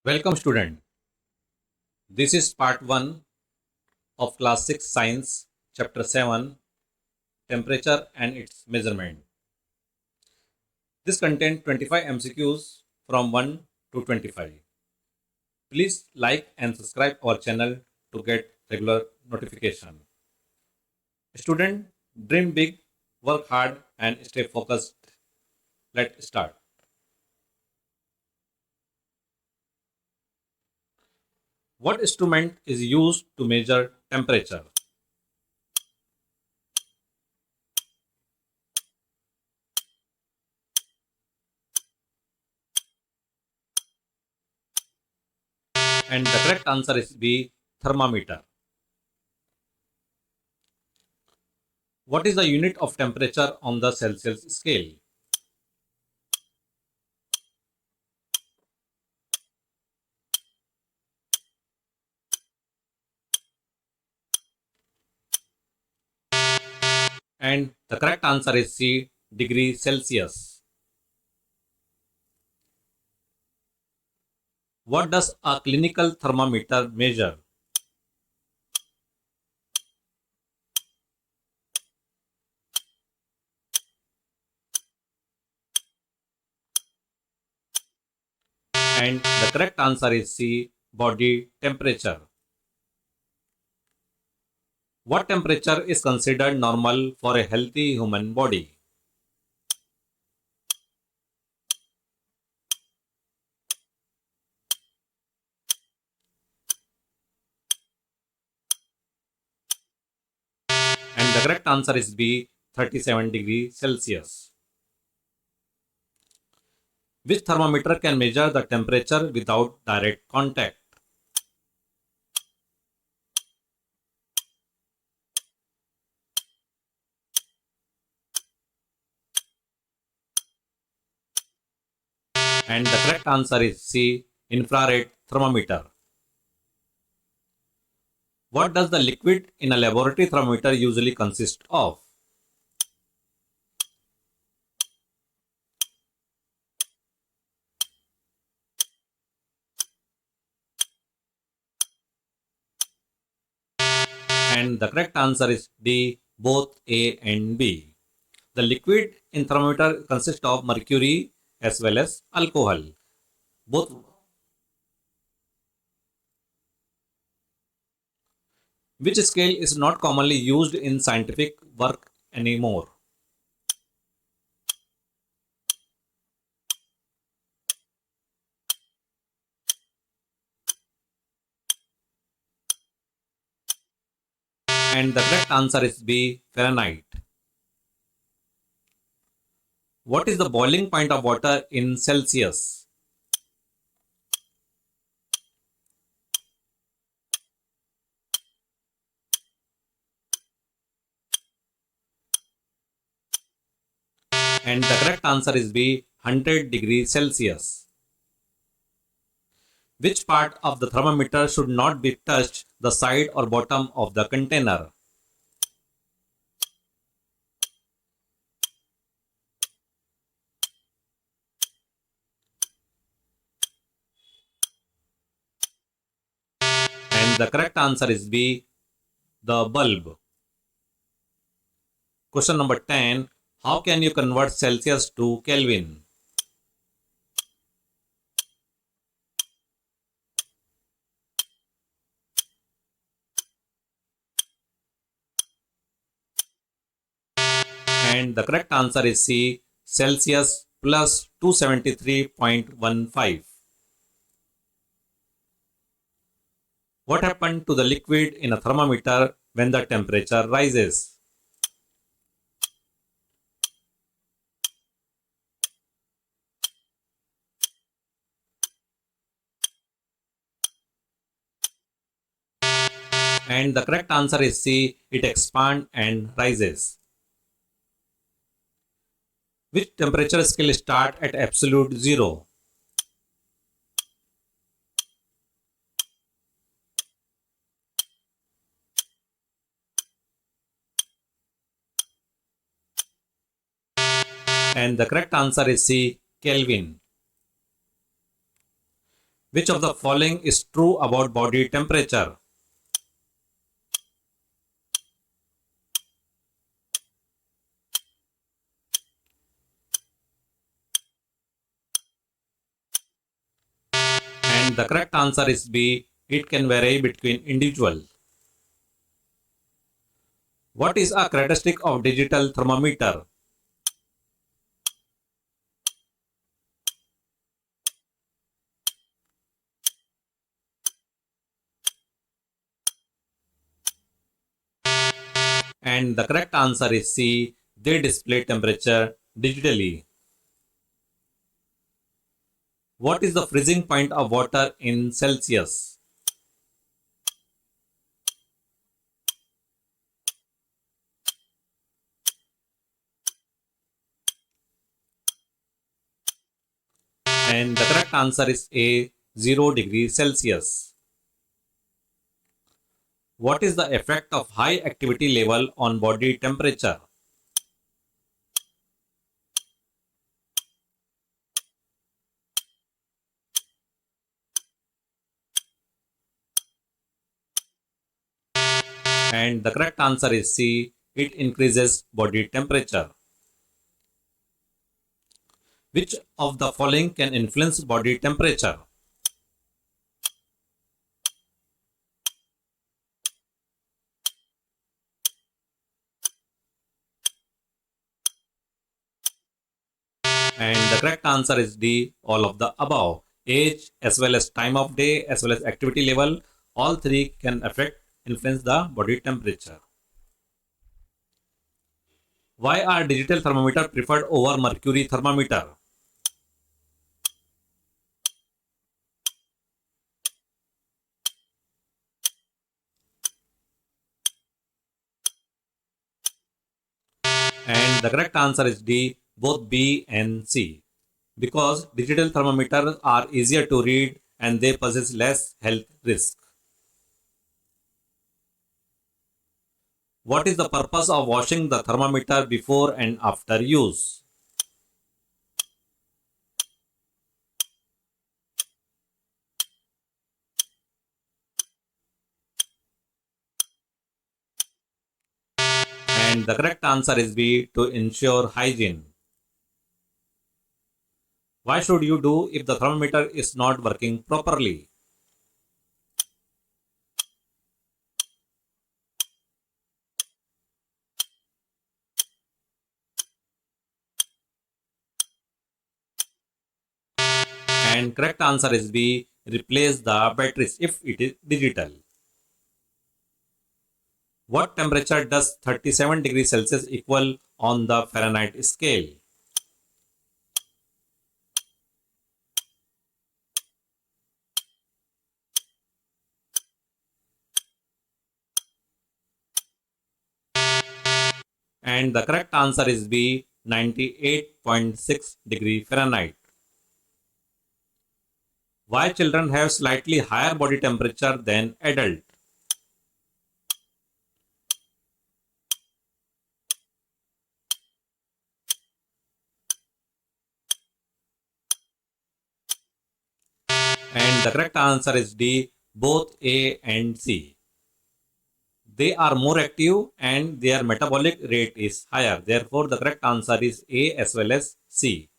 Welcome student. This is part 1 of class 6 science chapter 7 temperature and its measurement. This contains 25 MCQs from 1 to 25. Please like and subscribe our channel to get regular notification. Student, dream big, work hard and stay focused. Let's start. What instrument is used to measure temperature? And the correct answer is B, thermometer. What is the unit of temperature on the Celsius scale? And the correct answer is C, degree Celsius. What does a clinical thermometer measure? And the correct answer is C, body temperature. What temperature is considered normal for a healthy human body? And the correct answer is B, 37 degree Celsius. Which thermometer can measure the temperature without direct contact? And the correct answer is C, infrared thermometer. What does the liquid in a laboratory thermometer usually consist of? And the correct answer is D, both A and B. The liquid in thermometer consists of mercury as well as alcohol. Both. Which scale is not commonly used in scientific work anymore? And the correct answer is B, Fahrenheit. What is the boiling point of water in Celsius? And the correct answer is B, 100 degrees Celsius. Which part of the thermometer should not be touched, the side or bottom of the container? And the correct answer is B, the bulb. Question number 10. How can you convert Celsius to Kelvin? And the correct answer is C, Celsius plus 273.15. What happened to the liquid in a thermometer when the temperature rises? And the correct answer is C, it expands and rises. Which temperature scale start at absolute zero? And the correct answer is C, Kelvin. Which of the following is true about body temperature? And the correct answer is B. It can vary between individuals. What is a characteristic of digital thermometer? And the correct answer is C. They display temperature digitally. What is the freezing point of water in Celsius? And the correct answer is A. 0 degrees Celsius. What is the effect of high activity level on body temperature? And the correct answer is C. It increases body temperature. Which of the following can influence body temperature? And the correct answer is D. All of the above. Age as well as time of day as well as activity level, all three can influence the body temperature. Why are digital thermometer preferred over mercury thermometer? And the correct answer is D. Both B and C. Because digital thermometers are easier to read and they possess less health risk. What is the purpose of washing the thermometer before and after use? And the correct answer is B. To ensure hygiene. Why should you do if the thermometer is not working properly? And correct answer is B. Replace the batteries if it is digital. What temperature does 37 degrees Celsius equal on the Fahrenheit scale? And the correct answer is B. 98.6 degree Fahrenheit. Why children have slightly higher body temperature than adults? And the correct answer is D. Both A and C. They are more active and their metabolic rate is higher. Therefore, the correct answer is A as well as C.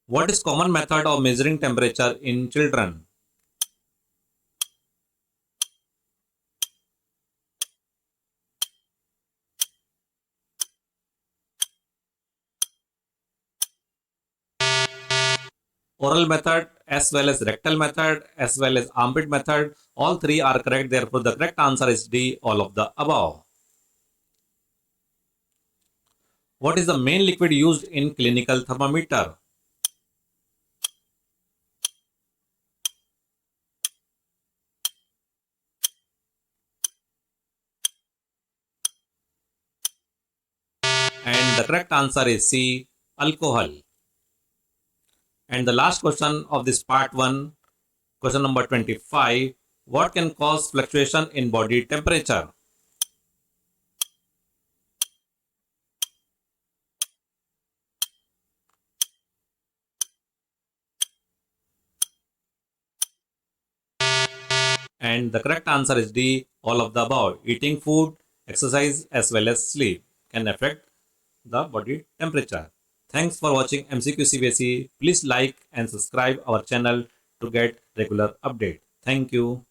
What is common method of measuring temperature in children? Oral method as well as rectal method as well as armpit method, all three are correct. Therefore, the correct answer is D, all of the above. What is the main liquid used in clinical thermometer? And the correct answer is C, alcohol. And the last question of this part 1, question number 25, what can cause fluctuation in body temperature? And the correct answer is D, all of the above. Eating food, exercise as well as sleep can affect the body temperature. Thanks for watching MCQ CBSE. Please like and subscribe our channel to get regular update. Thank you.